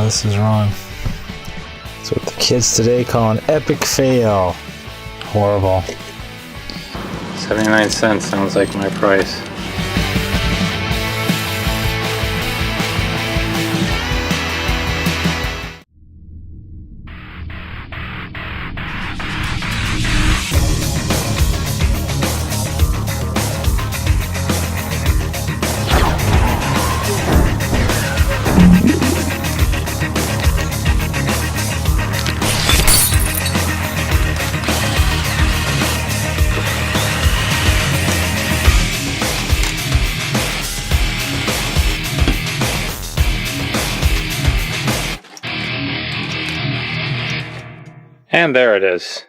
this is wrong. That's what the kids today call an epic fail. Horrible. 79 cents sounds like my price. And there it is.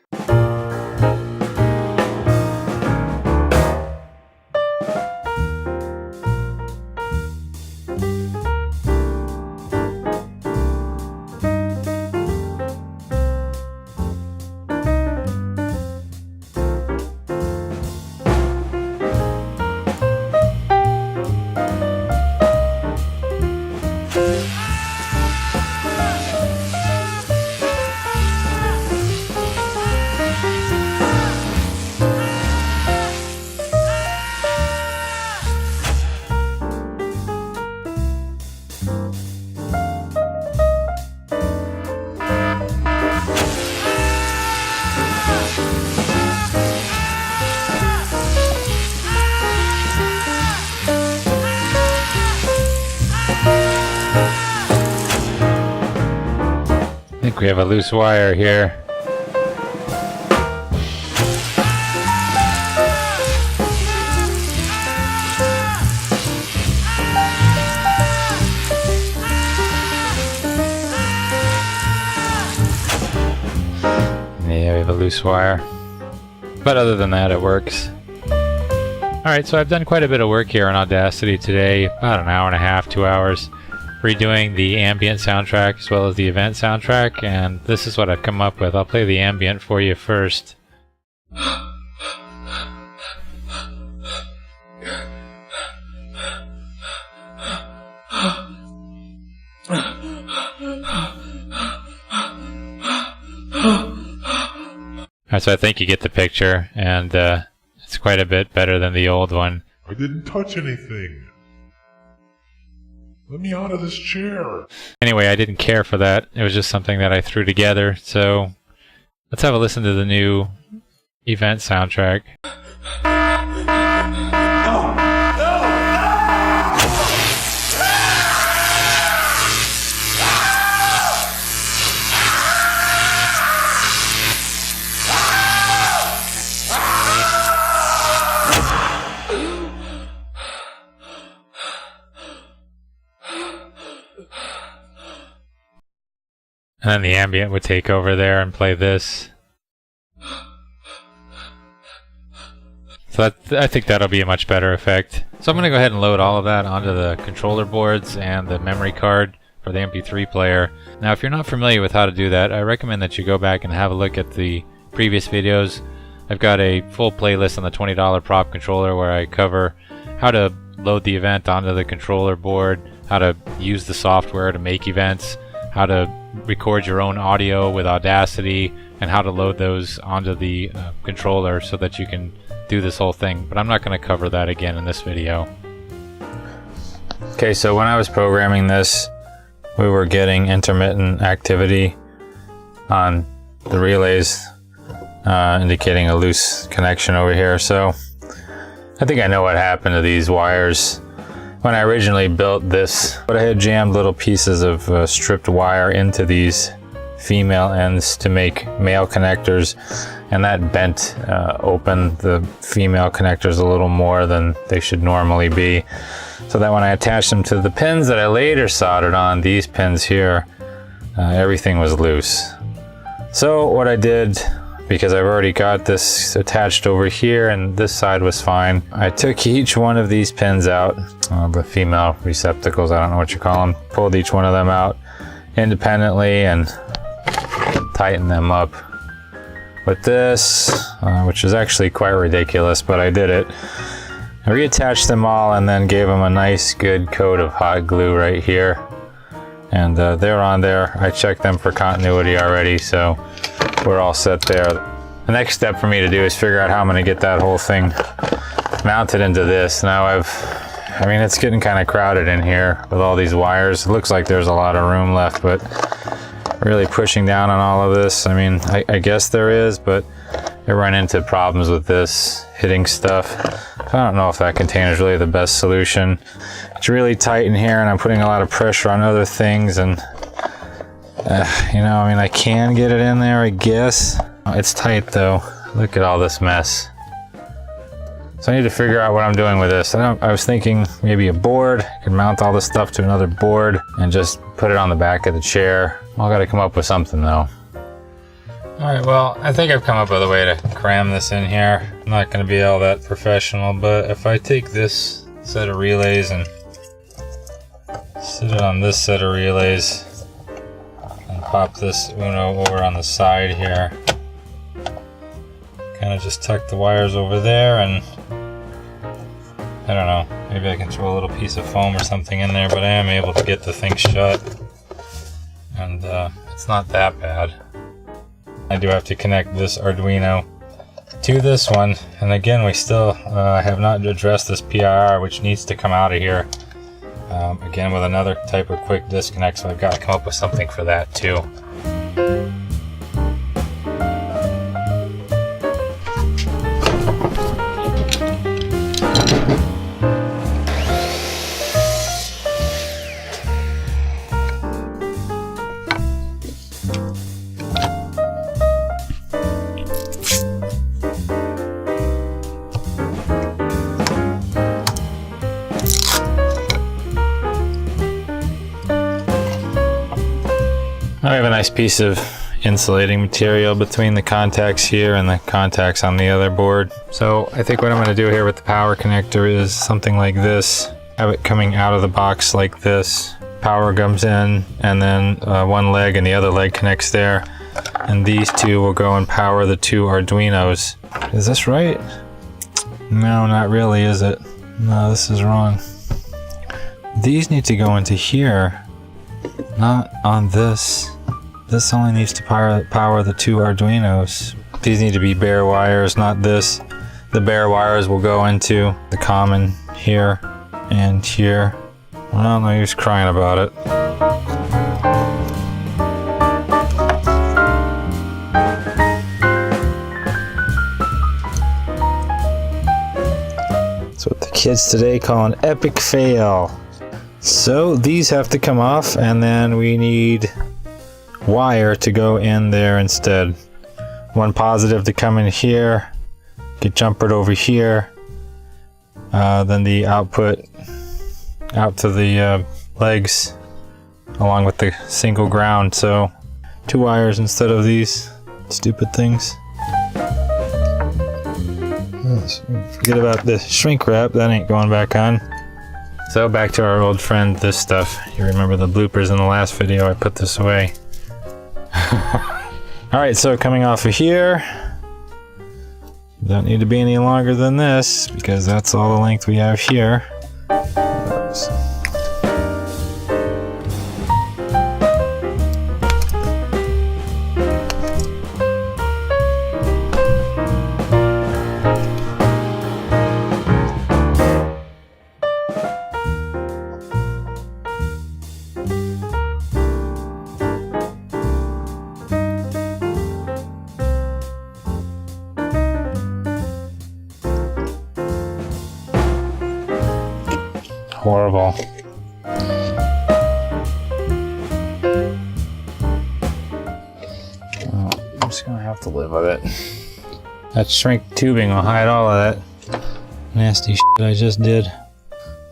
I think we have a loose wire here. Yeah, we have a loose wire. But other than that, it works. Alright, so I've done quite a bit of work here on Audacity today, about an hour and a half, 2 hours, redoing the ambient soundtrack as well as the event soundtrack, and this is what I've come up with. I'll play the ambient for you first. Alright, so I think you get the picture, and it's quite a bit better than the old one. I didn't touch anything. Let me out of this chair. Anyway, I didn't care for that. It was just something that I threw together. So let's have a listen to the new event soundtrack. And then the ambient would take over there and play this. So I think that'll be a much better effect. So I'm going to go ahead and load all of that onto the controller boards and the memory card for the MP3 player. Now, if you're not familiar with how to do that, I recommend that you go back and have a look at the previous videos. I've got a full playlist on the $20 prop controller where I cover how to load the event onto the controller board, how to use the software to make events, how to record your own audio with Audacity, and how to load those onto the controller so that you can do this whole thing. But I'm not going to cover that again in this video. Okay, so when I was programming this, we were getting intermittent activity on the relays, indicating a loose connection over here. So I think I know what happened to these wires. When I originally built this, but I had jammed little pieces of stripped wire into these female ends to make male connectors, and that bent open the female connectors a little more than they should normally be. So that when I attached them to the pins that I later soldered on, these pins here, everything was loose. So what I did, because I've already got this attached over here and this side was fine, I took each one of these pins out, the female receptacles, I don't know what you call them, pulled each one of them out independently and tightened them up with this, which is actually quite ridiculous, but I did it. I reattached them all and then gave them a nice good coat of hot glue right here. and they're on there. I checked them for continuity already, so we're all set there. The next step for me to do is figure out how I'm going to get that whole thing mounted into this. Now I mean, it's getting kind of crowded in here with all these wires. It looks like there's a lot of room left, but really pushing down on all of this, I mean, I guess there is, but I run into problems with this hitting stuff. I don't know if that container is really the best solution. It's really tight in here, and I'm putting a lot of pressure on other things, and you know, I mean, I can get it in there, I guess. It's tight though. Look at all this mess. So I need to figure out what I'm doing with this. I was thinking maybe a board. I could mount all this stuff to another board and just put it on the back of the chair. I gotta come up with something though. All right, well, I think I've come up with a way to cram this in here. I'm not gonna be all that professional, but if I take this set of relays and sit it on this set of relays and pop this Uno over on the side here, kind of just tuck the wires over there, and I don't know, maybe I can throw a little piece of foam or something in there, but I am able to get the thing shut, and it's not that bad. I do have to connect this Arduino to this one, and again, we still have not addressed this PIR, which needs to come out of here, again with another type of quick disconnect, so I've got to come up with something for that too. I have a nice piece of insulating material between the contacts here and the contacts on the other board. So I think what I'm going to do here with the power connector is something like this. Have it coming out of the box like this. Power comes in, and then one leg and the other leg connects there. And these two will go and power the two Arduinos. Is this right? No, not really, is it? No, this is wrong. These need to go into here, not on this. This only needs to power the two Arduinos. These need to be bare wires, not this. The bare wires will go into the common here and here. Well, no use crying about it. That's what the kids today call an epic fail. So these have to come off, and then we need wire to go in there instead. One positive to come in here, get jumpered over here, then the output out to the legs along with the single ground. So 2 wires instead of these stupid things. Forget about the shrink wrap, that ain't going back on. So back to our old friend, this stuff. You remember the bloopers in the last video, I put this away. Alright, so coming off of here, don't need to be any longer than this, because that's all the length we have here. Horrible. Well, I'm just gonna have to live with it. That shrink tubing will hide all of that nasty shit I just did.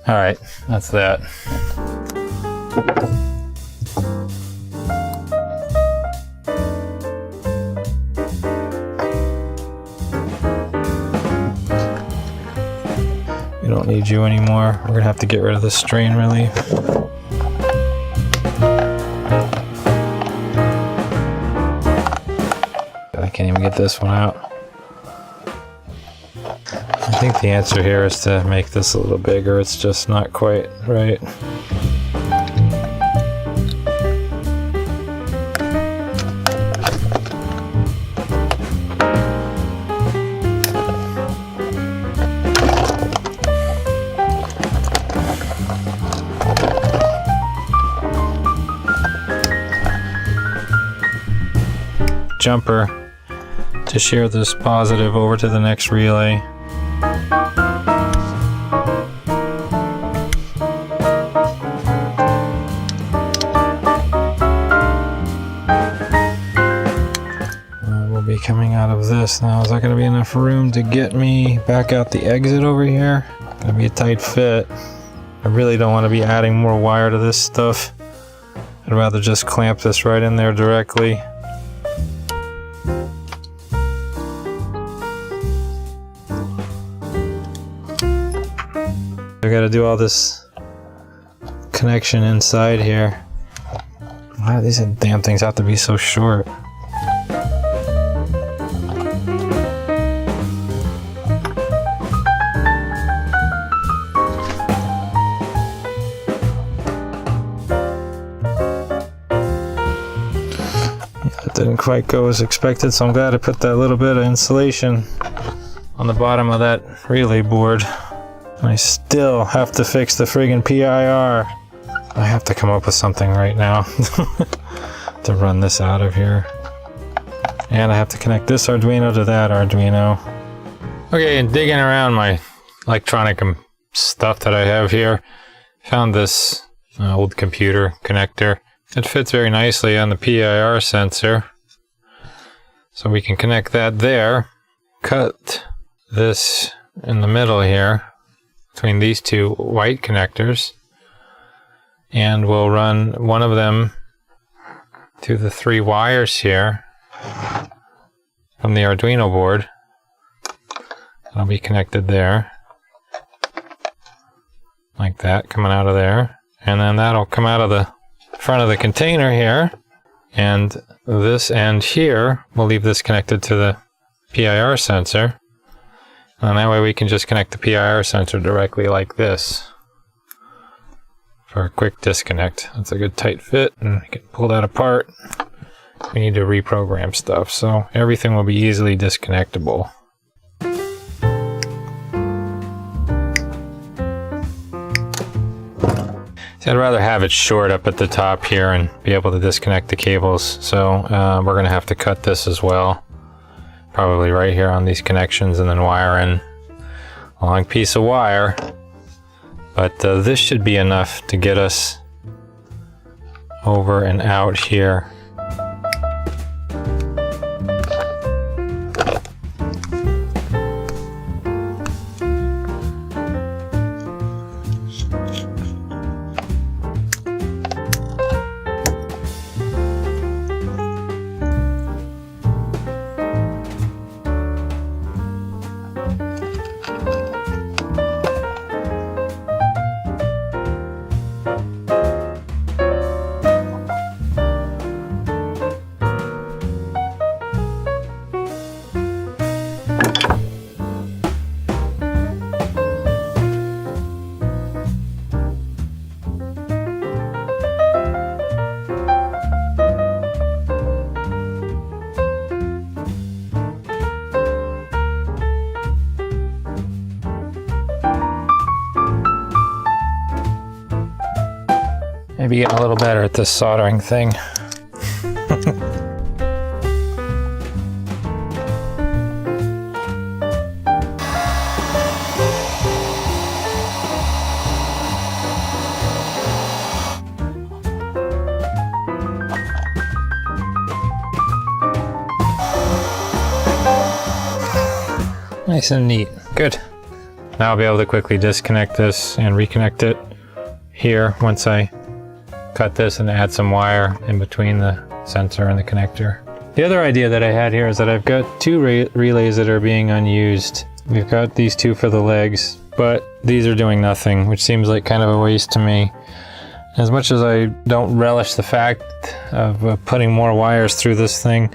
Alright, that's that. We don't need you anymore. We're gonna have to get rid of the strain relief. I can't even get this one out. I think the answer here is to make this a little bigger. It's just not quite right. jumper to share this positive over to the next relay. We'll be coming out of this now. Is that going to be enough room to get me back out the exit over here? Gonna be a tight fit. I really don't want to be adding more wire to this stuff. I'd rather just clamp this right in there directly. I gotta do all this connection inside here. Why do these damn things have to be so short? Didn't quite go as expected, so I'm glad I put that little bit of insulation on the bottom of that relay board. And I still have to fix the friggin' PIR. I have to come up with something right now to run this out of here. And I have to connect this Arduino to that Arduino. Okay, and digging around my electronic stuff that I have here, found this old computer connector. It fits very nicely on the PIR sensor, so we can connect that there. Cut this in the middle here between these two white connectors, and we'll run one of them to the 3 wires here from the Arduino board. That'll be connected there, like that, coming out of there, and then that'll come out of the front of the container here, and this end here, we'll leave this connected to the PIR sensor, and that way we can just connect the PIR sensor directly like this for a quick disconnect. That's a good tight fit, and we can pull that apart. We need to reprogram stuff, so everything will be easily disconnectable. I'd rather have it short up at the top here and be able to disconnect the cables, so we're going to have to cut this as well. Probably right here on these connections, and then wire in a long piece of wire. But this should be enough to get us over and out here. Maybe getting a little better at this soldering thing. Nice and neat. Good. Now I'll be able to quickly disconnect this and reconnect it here once I cut this and add some wire in between the sensor and the connector. The other idea that I had here is that I've got 2 relays that are being unused. We've got these 2 for the legs, but these are doing nothing, which seems like kind of a waste to me. As much as I don't relish the fact of putting more wires through this thing,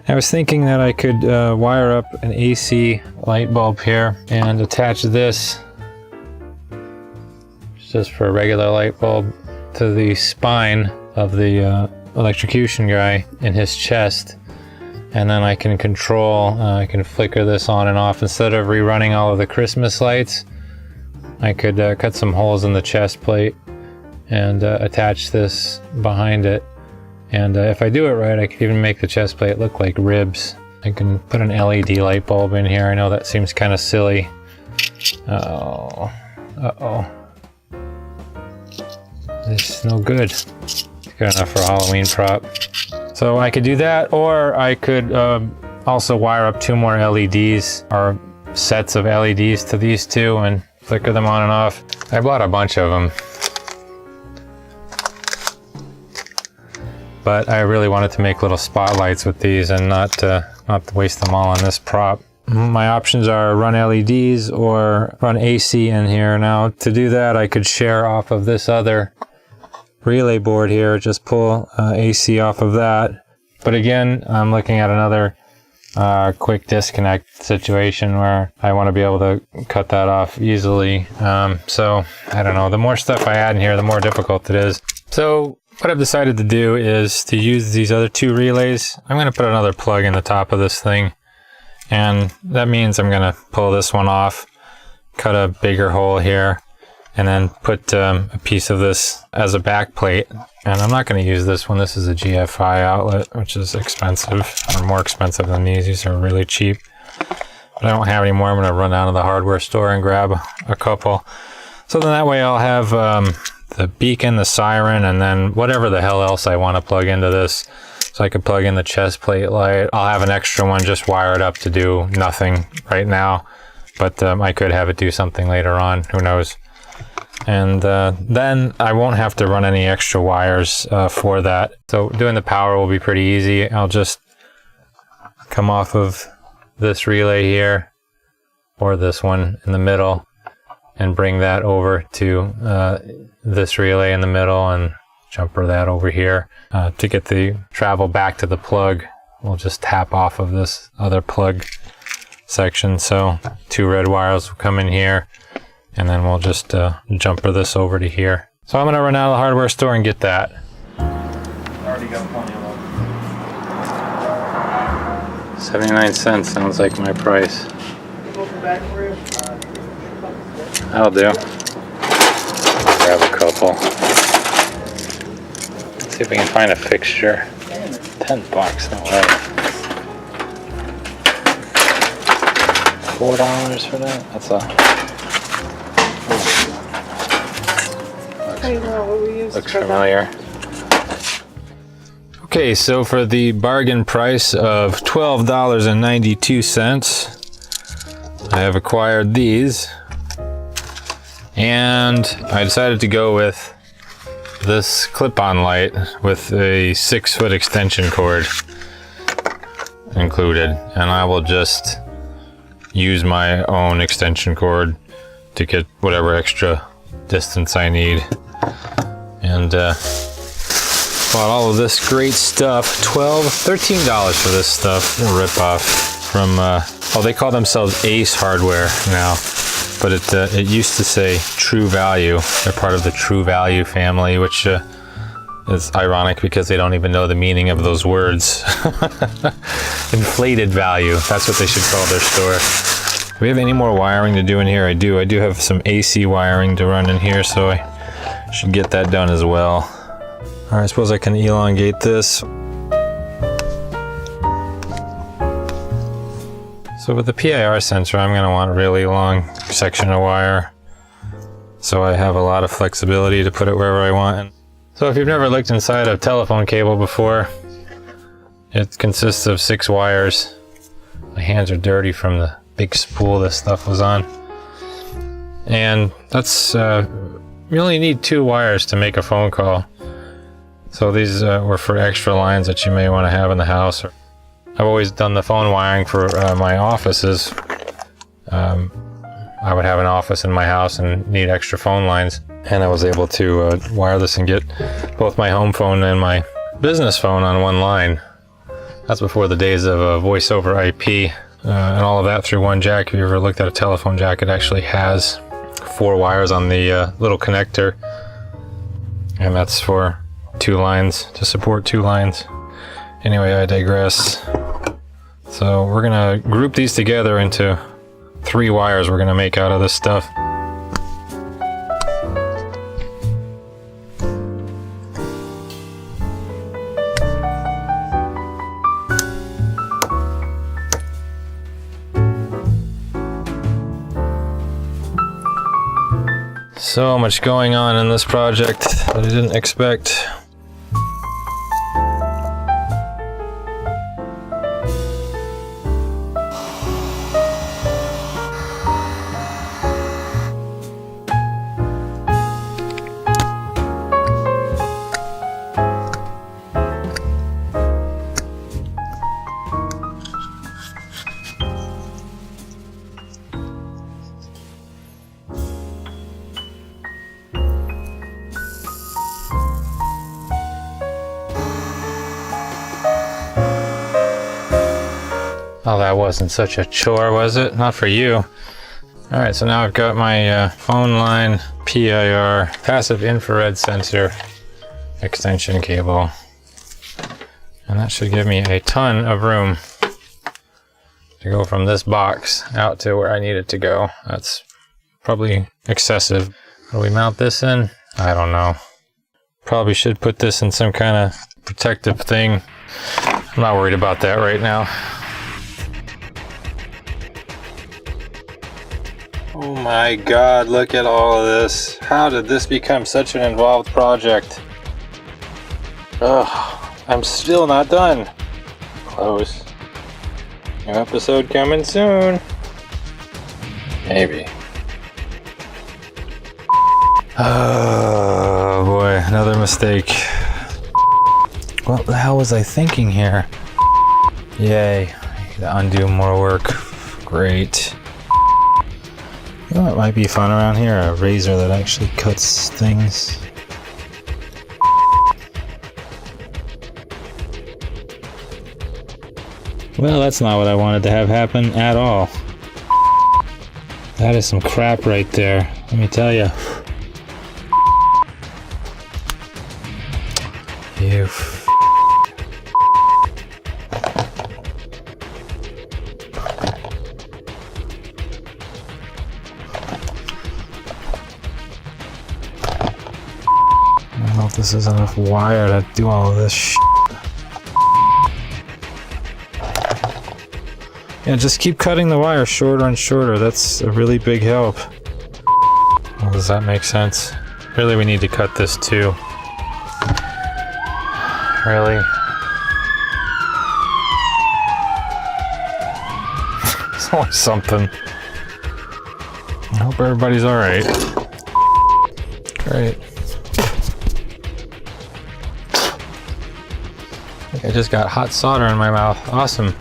I was thinking that I could wire up an AC light bulb here and attach this, just for a regular light bulb, to the spine of the electrocution guy in his chest, and then I can control, I can flicker this on and off. Instead of rerunning all of the Christmas lights, I could cut some holes in the chest plate and attach this behind it, And if I do it right, I could even make the chest plate look like ribs. I can put an LED light bulb in here. I know that seems kind of silly. Oh, uh-oh. This is no good. It's good enough for a Halloween prop. So I could do that, or I could also wire up 2 more LEDs, or sets of LEDs to these 2 and flicker them on and off. I bought a bunch of them. But I really wanted to make little spotlights with these and not waste them all on this prop. My options are run LEDs or run AC in here. Now to do that, I could share off of this other relay board here, just pull AC off of that. But again, I'm looking at another quick disconnect situation where I want to be able to cut that off easily. So I don't know, the more stuff I add in here, the more difficult it is. So what I've decided to do is to use these other 2 relays. I'm going to put another plug in the top of this thing, and that means I'm going to pull this one off, cut a bigger hole here, and then put a piece of this as a back plate. And I'm not going to use this one. This is a GFI outlet, which is expensive, or more expensive than these. These are really cheap, but I don't have any more. I'm going to run down to the hardware store and grab a couple. So then that way I'll have the beacon, the siren, and then whatever the hell else I want to plug into this. So I could plug in the chest plate light. I'll have an extra one just wired up to do nothing right now, but I could have it do something later on, who knows. And then I won't have to run any extra wires for that. So doing the power will be pretty easy. I'll just come off of this relay here, or this one in the middle, and bring that over to this relay in the middle and jumper that over here. To get the travel back to the plug, we'll just tap off of this other plug section. So 2 red wires will come in here, and then we'll just jumper this over to here. So I'm gonna run out of the hardware store and get that. Already got plenty of them. 79 cents sounds like my price. That'll do. Grab a couple. Let's see if we can find a fixture. $10, no way. $4 for that? That's looks familiar. Okay, so for the bargain price of $12.92, I have acquired these. And I decided to go with this clip-on light with a 6-foot extension cord included. And I will just use my own extension cord to get whatever extra distance I need. And bought all of this great stuff. $13 for this stuff. A rip-off from, they call themselves Ace Hardware now. But it used to say True Value. They're part of the True Value family, which is ironic because they don't even know the meaning of those words. Inflated value, that's what they should call their store. Do we have any more wiring to do in here? I do. I do have some AC wiring to run in here, so I should get that done as well. All right, I suppose I can elongate this. So with the PIR sensor, I'm going to want a really long section of wire, so I have a lot of flexibility to put it wherever I want. So if you've never looked inside a telephone cable before, it consists of 6 wires. My hands are dirty from the big spool this stuff was on. And that's, you only need 2 wires to make a phone call. So these were for extra lines that you may want to have in the house. I've always done the phone wiring for my offices. I would have an office in my house and need extra phone lines. And I was able to wire this and get both my home phone and my business phone on one line. That's before the days of voice over IP and all of that through one jack. If you ever looked at a telephone jack, it actually has 4 wires on the little connector. And that's for 2 lines, to support 2 lines. Anyway, I digress. So we're gonna group these together into 3 wires we're gonna make out of this stuff. So much going on in this project that I didn't expect. Oh, that wasn't such a chore, was it? Not for you. All right, so now I've got my phone line PIR, passive infrared sensor extension cable. And that should give me a ton of room to go from this box out to where I need it to go. That's probably excessive. How do we mount this in? I don't know. Probably should put this in some kind of protective thing. I'm not worried about that right now. Oh my god, look at all of this. How did this become such an involved project? Ugh, I'm still not done. Close. New episode coming soon. Maybe. Oh boy, another mistake. What the hell was I thinking here? Yay, to undo more work. Great. You know what might be fun around here? A razor that actually cuts things. Well, that's not what I wanted to have happen at all. That is some crap right there, let me tell you. You I don't know if this is enough wire to do all of this shit. Yeah, just keep cutting the wire shorter and shorter. That's a really big help. Well, does that make sense? Really, we need to cut this too. Really? It's always something. I hope everybody's alright. Great. I just got hot solder in my mouth. Awesome.